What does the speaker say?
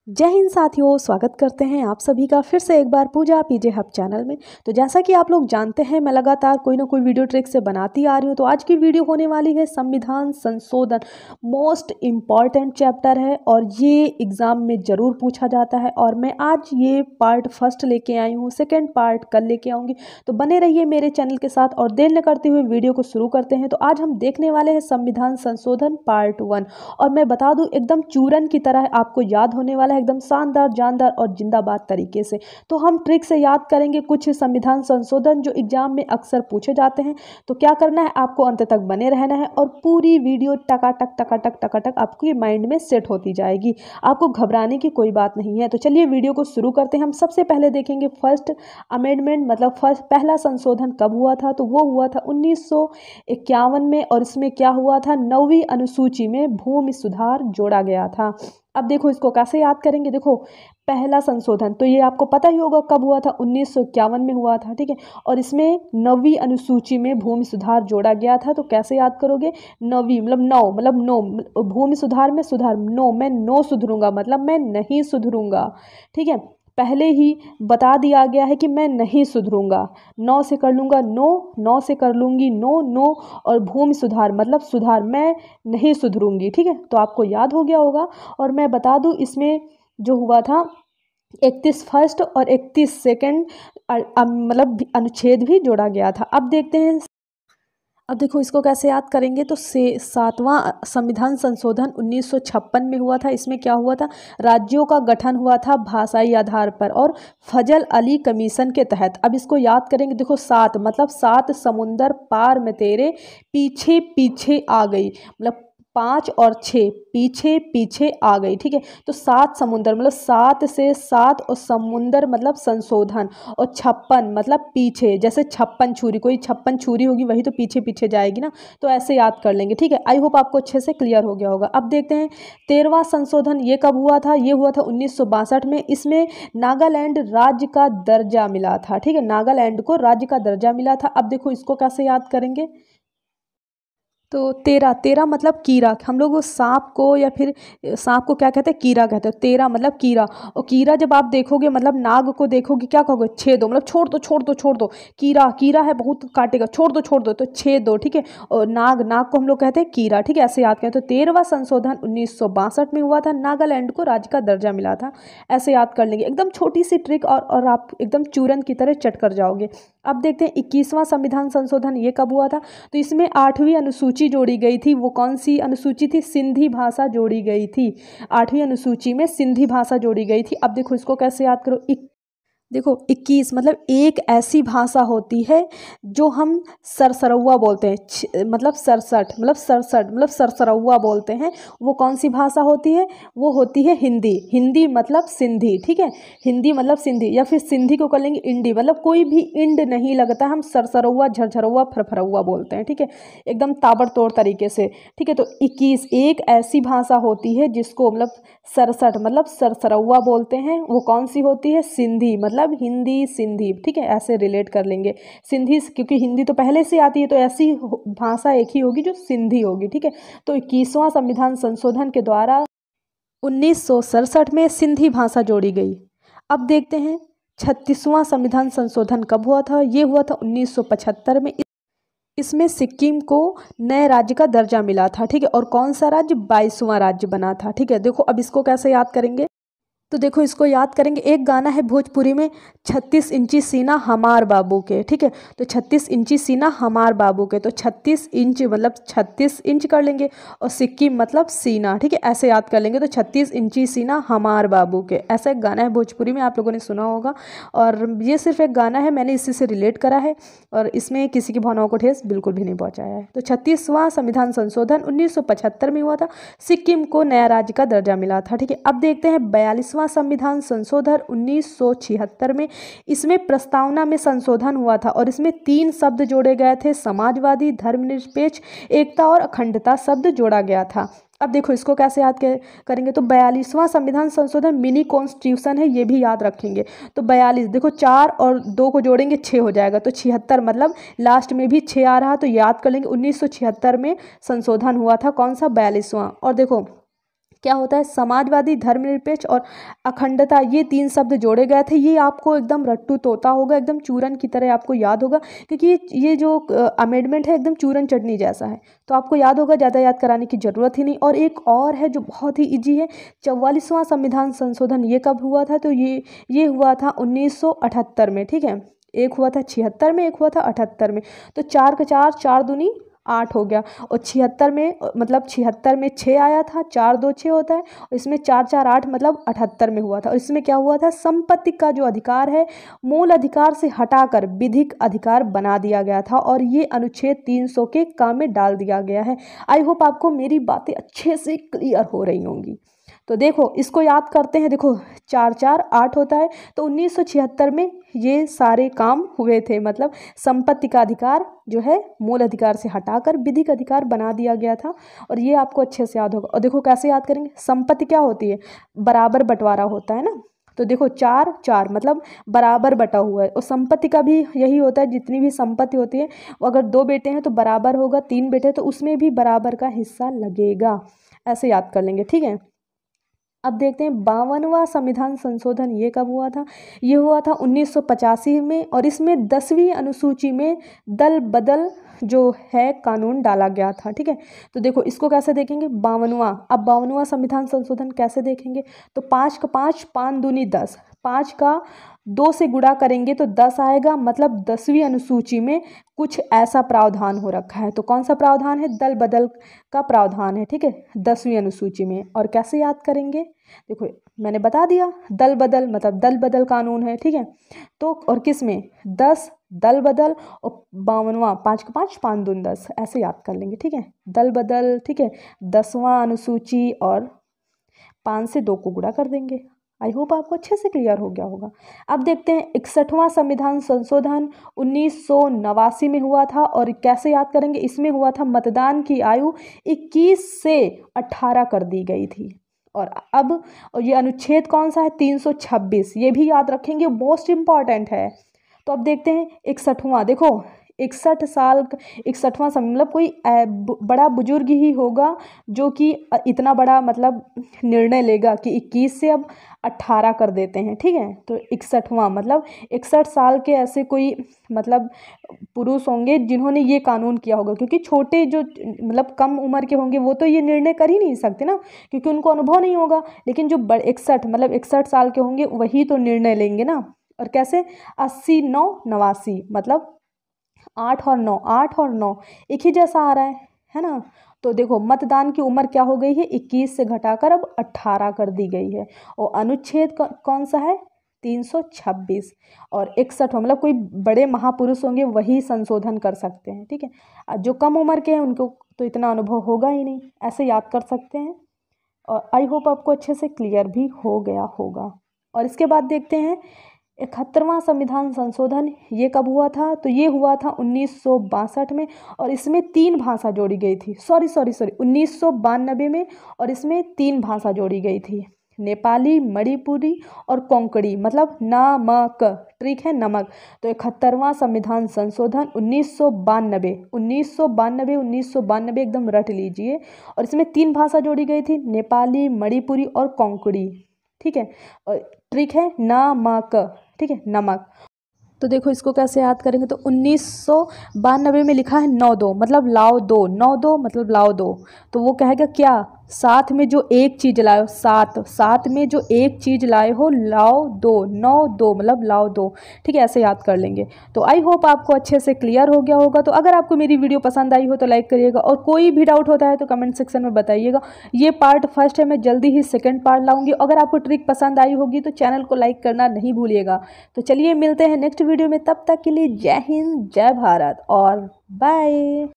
जय हिंद साथियों, स्वागत करते हैं आप सभी का फिर से एक बार पूजा पीजे हब चैनल में। तो जैसा कि आप लोग जानते हैं, मैं लगातार कोई ना कोई वीडियो ट्रिक से बनाती आ रही हूँ। तो आज की वीडियो होने वाली है संविधान संशोधन। मोस्ट इम्पॉर्टेंट चैप्टर है और ये एग्ज़ाम में ज़रूर पूछा जाता है। और मैं आज ये पार्ट फर्स्ट लेके आई हूँ, सेकेंड पार्ट कल लेके आऊँगी। तो बने रहिए मेरे चैनल के साथ और देर न करते हुए वीडियो को शुरू करते हैं। तो आज हम देखने वाले हैं संविधान संशोधन पार्ट 1। और मैं बता दूँ, एकदम चूरन की तरह आपको याद होने वाला है, एकदम शानदार जानदार और जिंदाबाद तरीके से। तो हम ट्रिक से याद करेंगे कुछ संविधान संशोधन जो एग्जाम में अक्सर पूछे जाते हैं। तो क्या करना है, आपको अंत तक बने रहना है और पूरी वीडियो टकाटक टकाटक टकाटक आपके माइंड में सेट होती जाएगी। आपको घबराने की कोई बात नहीं है। तो चलिए वीडियो को शुरू करते हैं। हम सबसे पहले देखेंगे फर्स्ट अमेंडमेंट, मतलब पहला संशोधन कब हुआ था। तो वो हुआ था 1951 में। और इसमें क्या हुआ था, 9वीं अनुसूची में भूमि सुधार जोड़ा गया था। अब देखो इसको कैसे याद करेंगे। देखो पहला संशोधन तो ये आपको पता ही होगा कब हुआ था, 1951 में हुआ था, ठीक है। और इसमें 9वीं अनुसूची में भूमि सुधार जोड़ा गया था। तो कैसे याद करोगे, 9वीं मतलब 9, मतलब नो, भूमि सुधार में सुधार, नो, मैं नो सुधरूंगा मतलब मैं नहीं सुधरूंगा, ठीक है। पहले ही बता दिया गया है कि मैं नहीं सुधरूंगा। 9 से कर लूँगा नो, 9 से कर लूँगी नो, नो। और भूमि सुधार मतलब सुधार, मैं नहीं सुधरूंगी, ठीक है। तो आपको याद हो गया होगा। और मैं बता दूं, इसमें जो हुआ था 31 फर्स्ट और 31 सेकेंड मतलब अनुच्छेद भी जोड़ा गया था। अब देखते हैं, अब देखो इसको कैसे याद करेंगे। तो सातवां संविधान संशोधन 1956 में हुआ था। इसमें क्या हुआ था, राज्यों का गठन हुआ था भाषाई आधार पर और फजल अली कमीशन के तहत। अब इसको याद करेंगे। देखो 7 मतलब 7 समुंदर पार में तेरे पीछे पीछे आ गई, मतलब 5 और 6 पीछे पीछे आ गई, ठीक है। तो 7 समुंदर मतलब 7 से 7 और समुंदर मतलब संशोधन। और 56 मतलब पीछे, जैसे 56 छुरी, कोई 56 छुरी होगी वही तो पीछे पीछे जाएगी ना। तो ऐसे याद कर लेंगे, ठीक है। आई होप आपको अच्छे से क्लियर हो गया होगा। अब देखते हैं 13वां संशोधन, ये कब हुआ था। ये हुआ था 1962 में। इसमें नागालैंड राज्य का दर्जा मिला था, ठीक है। नागालैंड को राज्य का दर्जा मिला था। अब देखो इसको कैसे याद करेंगे। तो 13 मतलब कीड़ा, हम लोग सांप को या फिर सांप को क्या कहते हैं, कीड़ा कहते हैं। 13 मतलब कीड़ा। और कीड़ा जब आप देखोगे मतलब नाग को देखोगे क्या कहोगे, छेद दो, मतलब छोड़ दो छोड़ दो छोड़ दो। कीड़ा कीड़ा है बहुत काटेगा, छोड़ दो तो छेद दो, ठीक है। और नाग नाग को हम लोग कहते हैं कीड़ा, ठीक है। ऐसे याद करें। तो 13वां संशोधन 1962 में हुआ था। नागालैंड को राज्य का दर्जा मिला था। ऐसे याद कर लेंगे, एकदम छोटी सी ट्रिक और आप एकदम चूरन की तरह चट कर जाओगे। अब देखते हैं 21वां संविधान संशोधन, ये कब हुआ था। तो इसमें 8वीं अनुसूची जोड़ी गई थी। वो कौन सी अनुसूची थी, सिंधी भाषा जोड़ी गई थी। 8वीं अनुसूची में सिंधी भाषा जोड़ी गई थी। अब देखो इसको कैसे याद करो। देखो 21 मतलब एक ऐसी भाषा होती है जो हम सरसरौआ बोलते हैं, मतलब 67 मतलब 67 मतलब सरसरौआ बोलते हैं। वो कौन सी भाषा होती है, वो होती है हिंदी। हिंदी मतलब सिंधी, ठीक है। हिंदी मतलब सिंधी, या फिर सिंधी को कर लेंगे इंडी, मतलब कोई भी इंड नहीं लगता, हम सरसरौआ झरझरौआ फरफरौआ बोलते हैं, ठीक है। एकदम ताबड़तोड़ तरीके से, ठीक है। तो 21 एक ऐसी भाषा होती है जिसको मतलब 67 मतलब सरसरौआ बोलते हैं। वो कौन सी होती है, सिंधी मतलब हिंदी सिंधी, ठीक है। ऐसे रिलेट कर लेंगे सिंधी, क्योंकि हिंदी तो पहले से आती है तो ऐसी भाषा एक ही होगी जो सिंधी होगी, ठीक है। तो 21वां संविधान संशोधन के द्वारा 1967 में सिंधी भाषा जोड़ी गई। अब देखते हैं 36वां संविधान संशोधन कब हुआ था। ये हुआ था 1975 में। इसमें सिक्किम को नए राज्य का दर्जा मिला था, ठीक है। और कौन सा राज्य, 22वां राज्य बना था, ठीक है। देखो अब इसको कैसे याद करेंगे। तो देखो इसको याद करेंगे, एक गाना है भोजपुरी में, 36 इंची सीना हमार बाबू के, ठीक है। तो 36 इंची सीना हमार बाबू के, तो 36 इंच मतलब 36 इंच कर लेंगे। और सिक्किम मतलब सीना, ठीक है। ऐसे याद कर लेंगे। तो 36 इंची सीना हमार बाबू के, ऐसा एक गाना है भोजपुरी में, आप लोगों ने सुना होगा। और ये सिर्फ एक गाना है, मैंने इसी से रिलेट करा है और इसमें किसी की भावनाओं को ठेस बिल्कुल भी नहीं पहुँचाया है। तो 36वां संविधान संशोधन 1975 में हुआ था। सिक्किम को नया राज्य का दर्जा मिला था, ठीक है। अब देखते हैं 42वां संविधान संशोधन 1976 में। इसमें प्रस्तावना में संशोधन हुआ था और इसमें 3 शब्द जोड़े गए थे, समाजवादी, धर्मनिरपेक्ष, एकता और अखंडता शब्द जोड़ा गया था। अब देखो इसको कैसे याद करेंगे। तो 42वां संविधान संशोधन मिनी कॉन्स्टिट्यूशन है, ये भी याद रखेंगे। तो 42 देखो 4 और 2 को जोड़ेंगे 6 हो जाएगा। तो 76 मतलब लास्ट में भी 6 आ रहा, तो याद कर लेंगे 1976 में संशोधन हुआ था, कौन सा, 42वां। और देखो क्या होता है, समाजवादी, धर्मनिरपेक्ष और अखंडता, ये 3 शब्द जोड़े गए थे। ये आपको एकदम रट्टू तोता होगा, एकदम चूरन की तरह आपको याद होगा, क्योंकि ये जो अमेंडमेंट है एकदम चूरन चटनी जैसा है, तो आपको याद होगा, ज़्यादा याद कराने की ज़रूरत ही नहीं। और एक और है जो बहुत ही ईजी है, 44वां संविधान संशोधन, ये कब हुआ था, तो ये हुआ था 1978 में, ठीक है। एक हुआ था 76 में, एक हुआ था 78 में। तो 4 का 4, 4 दूनी 8 हो गया। और 76 में, मतलब 76 में 6 आया था, 4 2 6 होता है, और इसमें 4 4 8, मतलब 78 में हुआ था। और इसमें क्या हुआ था, संपत्ति का जो अधिकार है मूल अधिकार से हटाकर विधिक अधिकार बना दिया गया था, और ये अनुच्छेद 300 के काम में डाल दिया गया है। आई होप आपको मेरी बातें अच्छे से क्लियर हो रही होंगी। तो देखो इसको याद करते हैं, देखो 4 4 8 होता है, तो 1976 में ये सारे काम हुए थे, मतलब संपत्ति का अधिकार जो है मूल अधिकार से हटाकर विधिक अधिकार बना दिया गया था, और ये आपको अच्छे से याद होगा। और देखो कैसे याद करेंगे, संपत्ति क्या होती है, बराबर बंटवारा होता है ना, तो देखो 4 4 मतलब बराबर बटा हुआ है। और संपत्ति का भी यही होता है, जितनी भी संपत्ति होती है वो अगर 2 बेटे हैं तो बराबर होगा, 3 बेटे तो उसमें भी बराबर का हिस्सा लगेगा, ऐसे याद कर लेंगे, ठीक है। अब देखते हैं 52वां संविधान संशोधन, ये कब हुआ था, ये हुआ था 1985 में, और इसमें 10वीं अनुसूची में दल बदल जो है कानून डाला गया था, ठीक है। तो देखो इसको कैसे देखेंगे, 52वां, अब 52वां संविधान संशोधन कैसे देखेंगे, तो 5 का 5, 5 दूनी 10, 5 का 2 से गुणा करेंगे तो 10 आएगा, मतलब 10वीं अनुसूची में कुछ ऐसा प्रावधान हो रखा है। तो कौन सा प्रावधान है, दल बदल का प्रावधान है, ठीक है, 10वीं अनुसूची में। और कैसे याद करेंगे, देखो मैंने बता दिया, दल बदल मतलब दल बदल कानून है, ठीक है। तो और किस में, 10 दल बदल, और 52वां 5 का 5, 5 दूनी 10, ऐसे याद कर लेंगे, ठीक है, दल बदल, ठीक है, 10वां अनुसूची, और 5 से 2 को गुणा कर देंगे। आई होप आपको अच्छे से क्लियर हो गया होगा। अब देखते हैं 61वां संविधान संशोधन 1989 में हुआ था, और कैसे याद करेंगे, इसमें हुआ था मतदान की आयु 21 से 18 कर दी गई थी। और ये अनुच्छेद कौन सा है, 326, ये भी याद रखेंगे, मोस्ट इम्पॉर्टेंट है। तो अब देखते हैं 61वां, देखो 61वां मतलब कोई बड़ा बुजुर्ग ही होगा जो कि इतना बड़ा मतलब निर्णय लेगा कि 21 से अब 18 कर देते हैं, ठीक है। तो 61वां मतलब 61 साल के ऐसे कोई मतलब पुरुष होंगे जिन्होंने ये कानून किया होगा, क्योंकि छोटे जो मतलब कम उम्र के होंगे वो तो ये निर्णय कर ही नहीं सकते ना, क्योंकि उनको अनुभव नहीं होगा। लेकिन जो 61 मतलब 61 साल के होंगे वही तो निर्णय लेंगे ना। और कैसे, 80 9 89 मतलब 8 और 9, 8 और 9 एक ही जैसा आ रहा है ना। तो देखो मतदान की उम्र क्या हो गई है, 21 से घटाकर अब 18 कर दी गई है। और अनुच्छेद कौन सा है, 326। और 61 मतलब कोई बड़े महापुरुष होंगे वही संशोधन कर सकते हैं, ठीक है। जो कम उम्र के हैं उनको तो इतना अनुभव होगा ही नहीं, ऐसे याद कर सकते हैं। और आई होप आपको अच्छे से क्लियर भी हो गया होगा। और इसके बाद देखते हैं 71वां संविधान संशोधन, ये कब हुआ था, तो ये हुआ था 1962 में, और इसमें 3 भाषा जोड़ी गई थी, सॉरी 1992 में, और इसमें 3 भाषा जोड़ी गई थी, नेपाली, मणिपुरी और कोंकणी, मतलब नमक, ठीक है, नमक। तो 71वां संविधान संशोधन 1992 एकदम रट लीजिए। और इसमें 3 भाषा जोड़ी गई थी, नेपाली, मणिपुरी और कोंकणी, ठीक है। और ट्रिक है नमक, ठीक है, नमक। तो देखो इसको कैसे याद करेंगे, तो 1992 में लिखा है 9-2 मतलब लाओ दो, 9-2 मतलब लाओ दो। तो वो कहेगा क्या, साथ में जो एक चीज़ लाए हो, साथ में जो एक चीज़ लाए हो लाओ दो, 9-2 मतलब लाओ दो, ठीक है, ऐसे याद कर लेंगे। तो आई होप आपको अच्छे से क्लियर हो गया होगा। तो अगर आपको मेरी वीडियो पसंद आई हो तो लाइक करिएगा, और कोई भी डाउट होता है तो कमेंट सेक्शन में बताइएगा। ये पार्ट फर्स्ट है, मैं जल्दी ही सेकेंड पार्ट लाऊंगी। अगर आपको ट्रिक पसंद आई होगी तो चैनल को लाइक करना नहीं भूलिएगा। तो चलिए मिलते हैं नेक्स्ट वीडियो में, तब तक के लिए जय हिंद, जय भारत और बाय।